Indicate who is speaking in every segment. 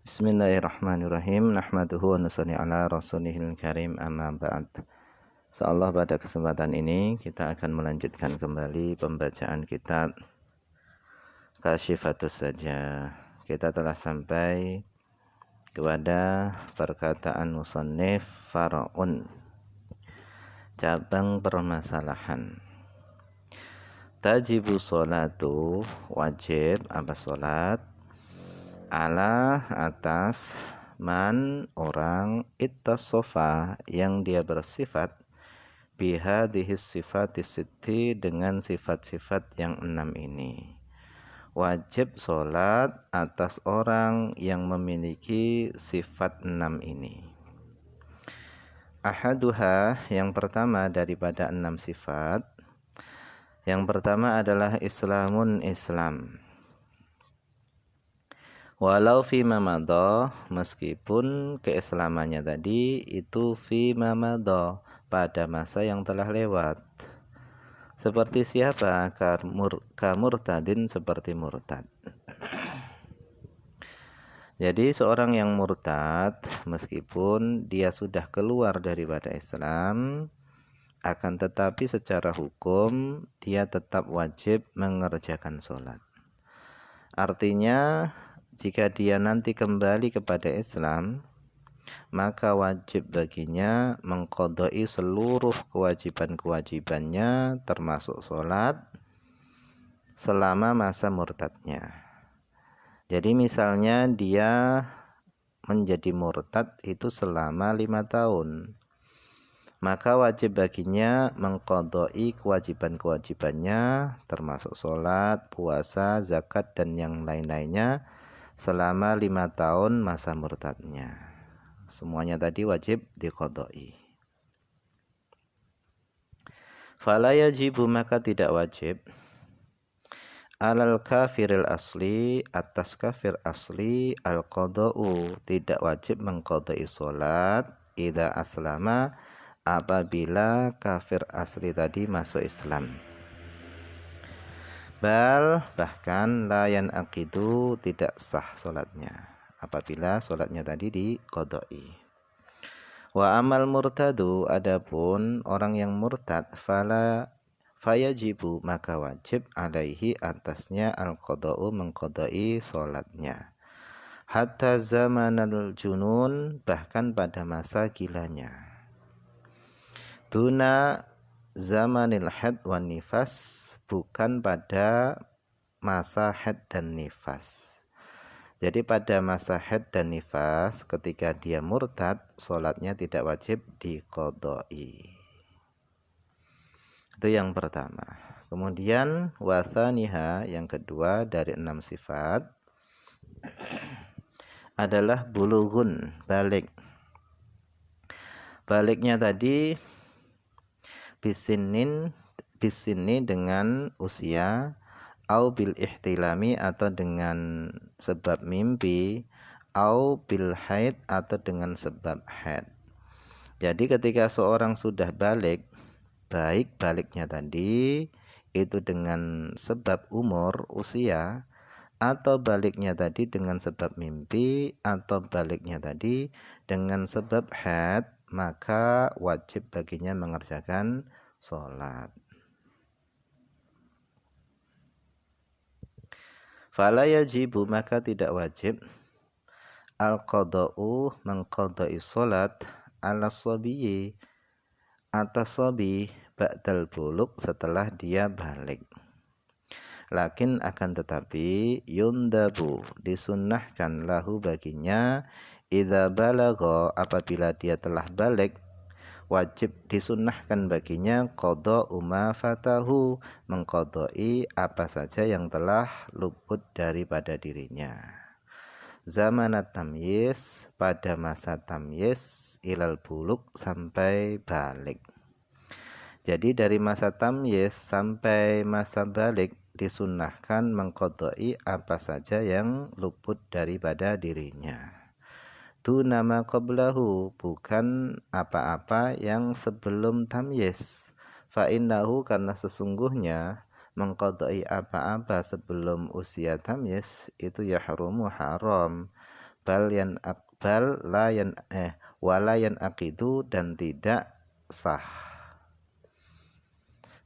Speaker 1: Bismillahirrahmanirrahim. Nahmaduhu wa nusalli ala rasulihil karim, amma ba'd. Insyaallah pada kesempatan ini kita akan melanjutkan kembali pembacaan kitab Kasyifatus Sajah. Kita telah sampai kepada perkataan musannif far'un, cabang permasalahan. Tajibu sholatu, wajib apa sholat, ala atas man orang ittasofa yang dia bersifat bihadihis sifatis sitti dengan sifat-sifat yang 6 ini. Wajib sholat atas orang yang memiliki sifat 6 ini. Ahaduha, yang pertama daripada 6 sifat. Yang pertama adalah Islamun, Islam. Walau fi mamado, meskipun keislamannya tadi itu fi mamado, pada masa yang telah lewat. Seperti siapa? Kamurtadin, seperti murtad. Jadi seorang yang murtad, meskipun dia sudah keluar daripada Islam, akan tetapi secara hukum dia tetap wajib mengerjakan sholat. Artinya jika dia nanti kembali kepada Islam, maka wajib baginya mengqadai seluruh kewajiban-kewajibannya termasuk sholat selama masa murtadnya. Jadi misalnya dia menjadi murtad itu selama 5 tahun, maka wajib baginya mengqadai kewajiban-kewajibannya termasuk sholat, puasa, zakat dan yang lain-lainnya selama 5 tahun masa murtadnya. Semuanya tadi wajib diqadai. Fala yajibu, maka tidak wajib, alal kafiril asli, atas kafir asli, al qada'u, tidak wajib mengqadai sholat idza aslama, apabila kafir asli tadi masuk Islam. Bahkan layan aqidu, tidak sah sholatnya apabila sholatnya tadi diqadai. Wa amal murtadu, adapun orang yang murtad, fayajibu, maka wajib alaihi, atasnya al-qada'u, mengqadai sholatnya. Hatta zamanal junun, bahkan pada masa gilanya. Duna zamanil haid wan nifas, bukan pada masa haid dan nifas. Jadi pada masa haid dan nifas, ketika dia murtad, sholatnya tidak wajib diqadai. Itu yang pertama. Kemudian wathaniha, yang kedua dari 6 sifat adalah bulughun, balik. Baliknya tadi bisini dengan usia, au bil ihtilami, atau dengan sebab mimpi, au bil haid, atau dengan sebab haid. Jadi ketika seorang sudah balik, baik baliknya tadi itu dengan sebab umur, usia, atau baliknya tadi dengan sebab mimpi, atau baliknya tadi dengan sebab haid, maka wajib baginya mengerjakan sholat. Fala yajibu, maka tidak wajib, al-qada'u, mengqadai sholat, ala sobiyi, atas sobi, ba'dal buluk, setelah dia balik. Lakin akan tetapi yundabu, disunnahkan lahu baginya, idza balagha, apabila dia telah balik, wajib disunnahkan baginya qada'u ma fatahu, mengqadai apa saja yang telah luput daripada dirinya. Zamanat tamyiz, pada masa tamyiz, ilal buluk, sampai balik. Jadi dari masa tamyiz sampai masa balik disunnahkan mengqadai apa saja yang luput daripada dirinya. Tu nama qablahu, bukan apa-apa yang sebelum tamyiz. Fa innahu, karena sesungguhnya mengqadai apa-apa sebelum usia tamyiz itu yahrumu, haram. wala yan aqidu dan tidak sah.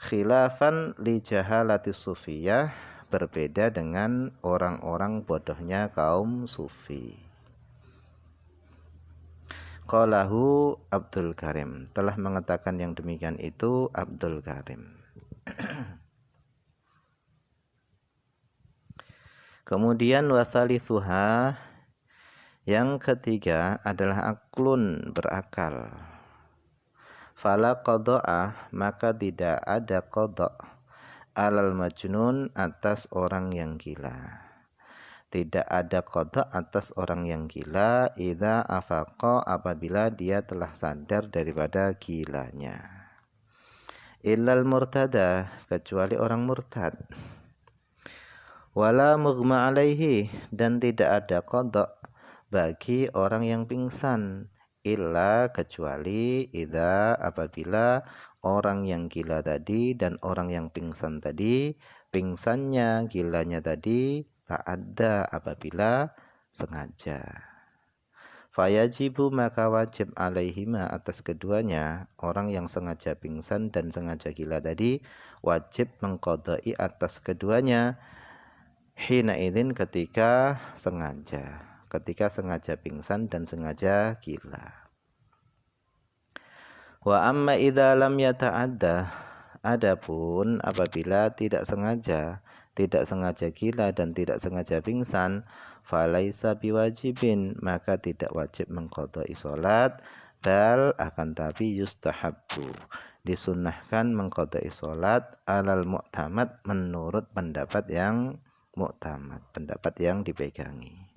Speaker 1: Khilafan li jahalati sufiyah, berbeda dengan orang-orang bodohnya kaum sufi. Qalahu Abdul Karim, telah mengatakan yang demikian itu Abdul Karim. Kemudian wathalithuha, yang ketiga adalah aklun, berakal. Fala qada'ah, maka tidak ada qada' alal majnun, atas orang yang gila. Tidak ada qada' atas orang yang gila idza afaqa, apabila dia telah sadar daripada gilanya. Illal murtada, kecuali orang murtad. Wala mughma alaihi, dan tidak ada qada' bagi orang yang pingsan, illa, kecuali idza, apabila orang yang gila tadi dan orang yang pingsan tadi, pingsannya, gilanya tadi ta'adda, apabila sengaja. Fayajibu, maka wajib alaihima, atas keduanya, orang yang sengaja pingsan dan sengaja gila tadi, wajib mengqadai atas keduanya hina idzin, ketika sengaja pingsan dan sengaja gila. Wa amma idza lam yata'adda, adapun apabila tidak sengaja gila dan tidak sengaja pingsan, falaisa biwajibin, maka tidak wajib mengqadai salat, bal, akan tapi yustahabbu, disunnahkan mengqadai salat, alal mu'tamad, menurut pendapat yang mu'tamad, pendapat yang dipegangi.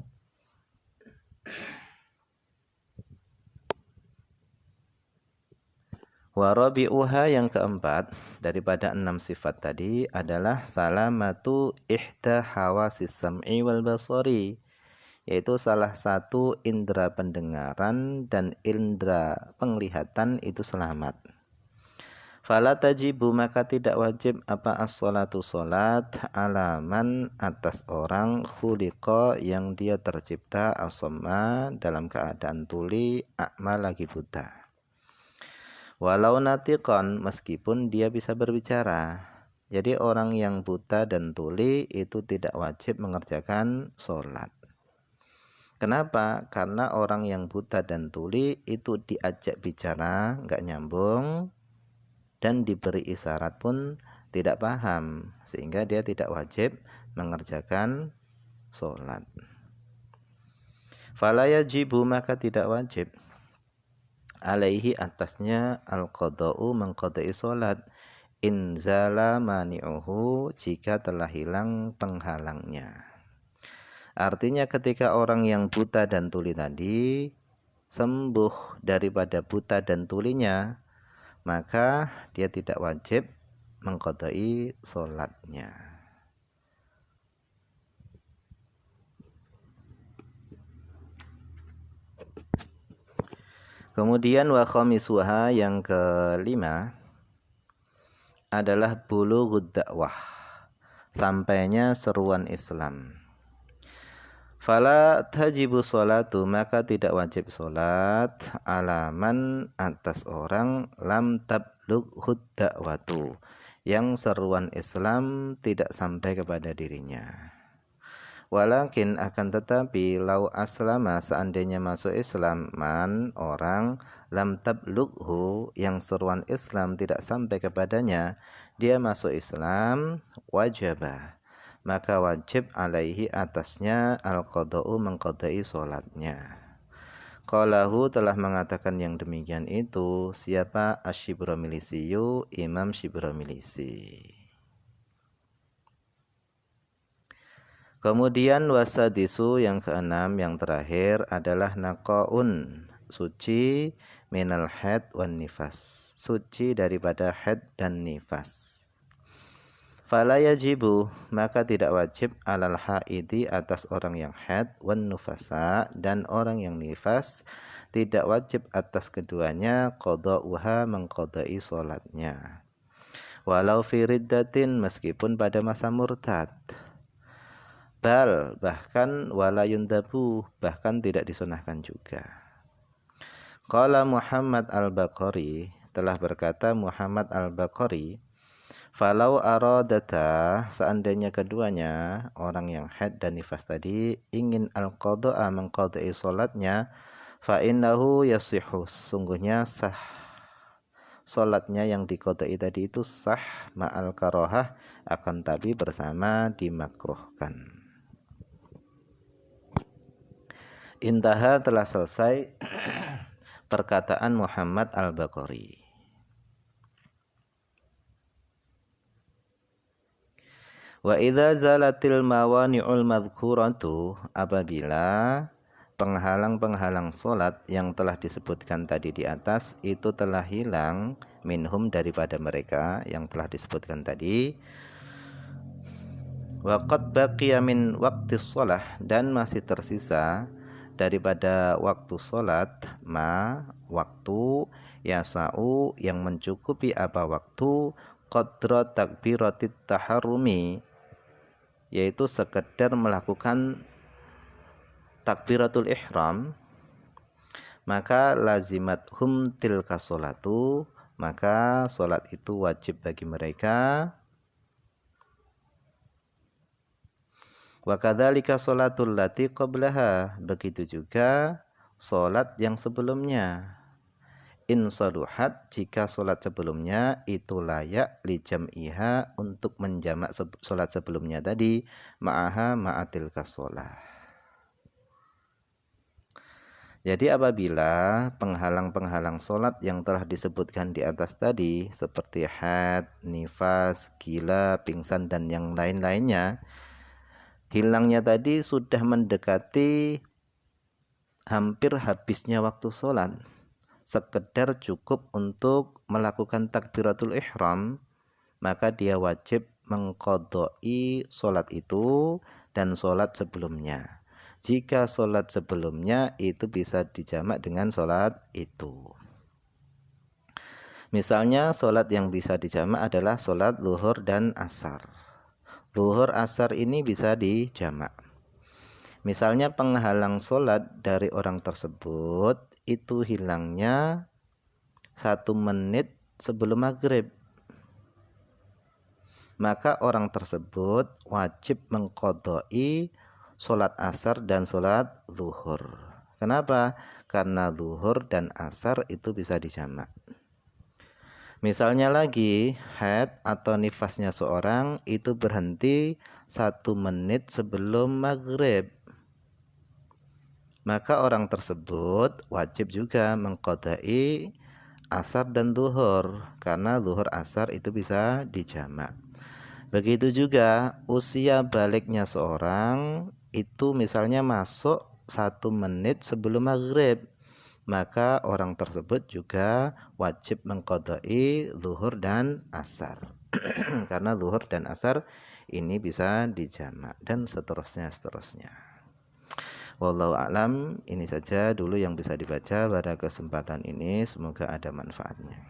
Speaker 1: Warabi'uha, yang keempat daripada 6 sifat tadi adalah salamatu ihda hawasis sam'i wal basari, yaitu salah satu indera pendengaran dan indera penglihatan itu selamat. Fala tajibu, maka tidak wajib apa as-salatu, salat, alaman, atas orang khuliqa, yang dia tercipta asamma, dalam keadaan tuli, a'ma, lagi buta. Walau natiqan, meskipun dia bisa berbicara. Jadi orang yang buta dan tuli itu tidak wajib mengerjakan salat. Kenapa? Karena orang yang buta dan tuli itu diajak bicara enggak nyambung, dan diberi isyarat pun tidak paham, sehingga dia tidak wajib mengerjakan sholat. Fala yajibu, maka tidak wajib alaihi, atasnya, al-qada'u, mengqada'i sholat, inzala mani'uhu, jika telah hilang penghalangnya. Artinya ketika orang yang buta dan tuli tadi sembuh daripada buta dan tulinya, maka dia tidak wajib mengqadai sholatnya. Kemudian wa khamisuha, yang kelima adalah bulughud dakwah, sampainya seruan Islam. Fala tajibu sholatu, maka tidak wajib sholat, alaman, atas orang, lam tablughud dakwatu, yang seruan Islam tidak sampai kepada dirinya. Walakin, akan tetapi, lau aslama, seandainya masuk Islam, man, orang, lam tablughu, yang seruan Islam tidak sampai kepadanya, dia masuk Islam, wajibah, maka wajib alaihi, atasnya, al-qada'u, mengqadai sholatnya. Qalahu, telah mengatakan yang demikian itu siapa? Asy-Syibramilisiyu, Imam Syibramilisi. Kemudian wasadisu, yang keenam, yang terakhir adalah naqaun, suci, minal haid wan nifas, suci daripada haid dan nifas. Fala yajibu, maka tidak wajib alal haidi, atas orang yang haid, wan nufasa, dan orang yang nifas, tidak wajib atas keduanya qada'uha, mengqada'i salatnya. Walau fi riddatin, meskipun pada masa murtad. Bal, bahkan wala yundabu, bahkan tidak disunahkan juga. Qala Muhammad Al-Baqari, telah berkata Muhammad Al-Baqari, falau aradata, seandainya keduanya, orang yang haid dan nifas tadi, ingin al-qadha'a mengqadha'i salatnya, fa innahu yasihu, sungguhnya sah salatnya yang diqadha'i tadi itu sah ma'al karahah, akan tapi bersama dimakruhkan. Intaha, telah selesai perkataan Muhammad Al-Baqari. Wa idza zalatil mawani'ul madhkuratu, apabila penghalang-penghalang salat yang telah disebutkan tadi di atas itu telah hilang, minhum, daripada mereka yang telah disebutkan tadi, wa qad baqiya min waqtis shalah, dan masih tersisa daripada waktu salat, waktu yasa'u, yang mencukupi apa waktu, qadra takbiratit taharrumi, yaitu sekedar melakukan takbiratul ihram, maka lazimathum tilka sholatu, maka salat itu wajib bagi mereka. Wa kadzalika sholatul lati qablaha, begitu juga salat yang sebelumnya. In saluhat, jika salat sebelumnya itu layak li jam'iha, untuk menjamak salat sebelumnya tadi, ma'aha ma'atil kasolah. Jadi apabila penghalang-penghalang salat yang telah disebutkan di atas tadi, seperti haid, nifas, gila, pingsan, dan yang lain-lainnya, hilangnya tadi sudah mendekati hampir habisnya waktu sholat, sekedar cukup untuk melakukan takbiratul ihram, maka dia wajib mengqadha'i sholat itu dan sholat sebelumnya. Jika sholat sebelumnya itu bisa dijamak dengan sholat itu. Misalnya sholat yang bisa dijamak adalah sholat zuhur dan asar. Zuhur asar ini bisa dijamak. Misalnya penghalang sholat dari orang tersebut itu hilangnya 1 menit sebelum maghrib, maka orang tersebut wajib mengqadha'i sholat asar dan sholat zuhur. Kenapa? Karena zuhur dan asar itu bisa dijamak. Misalnya lagi, haid atau nifasnya seorang itu berhenti 1 menit sebelum maghrib, maka orang tersebut wajib juga mengqadha'i asar dan zuhur, karena zuhur asar itu bisa dijamak. Begitu juga usia baliknya seorang itu misalnya masuk 1 menit sebelum maghrib, maka orang tersebut juga wajib mengqadha'i zuhur dan asar. Karena zuhur dan asar ini bisa dijamak, dan seterusnya. Wallahu a'lam. Ini saja dulu yang bisa dibaca pada kesempatan ini, semoga ada manfaatnya.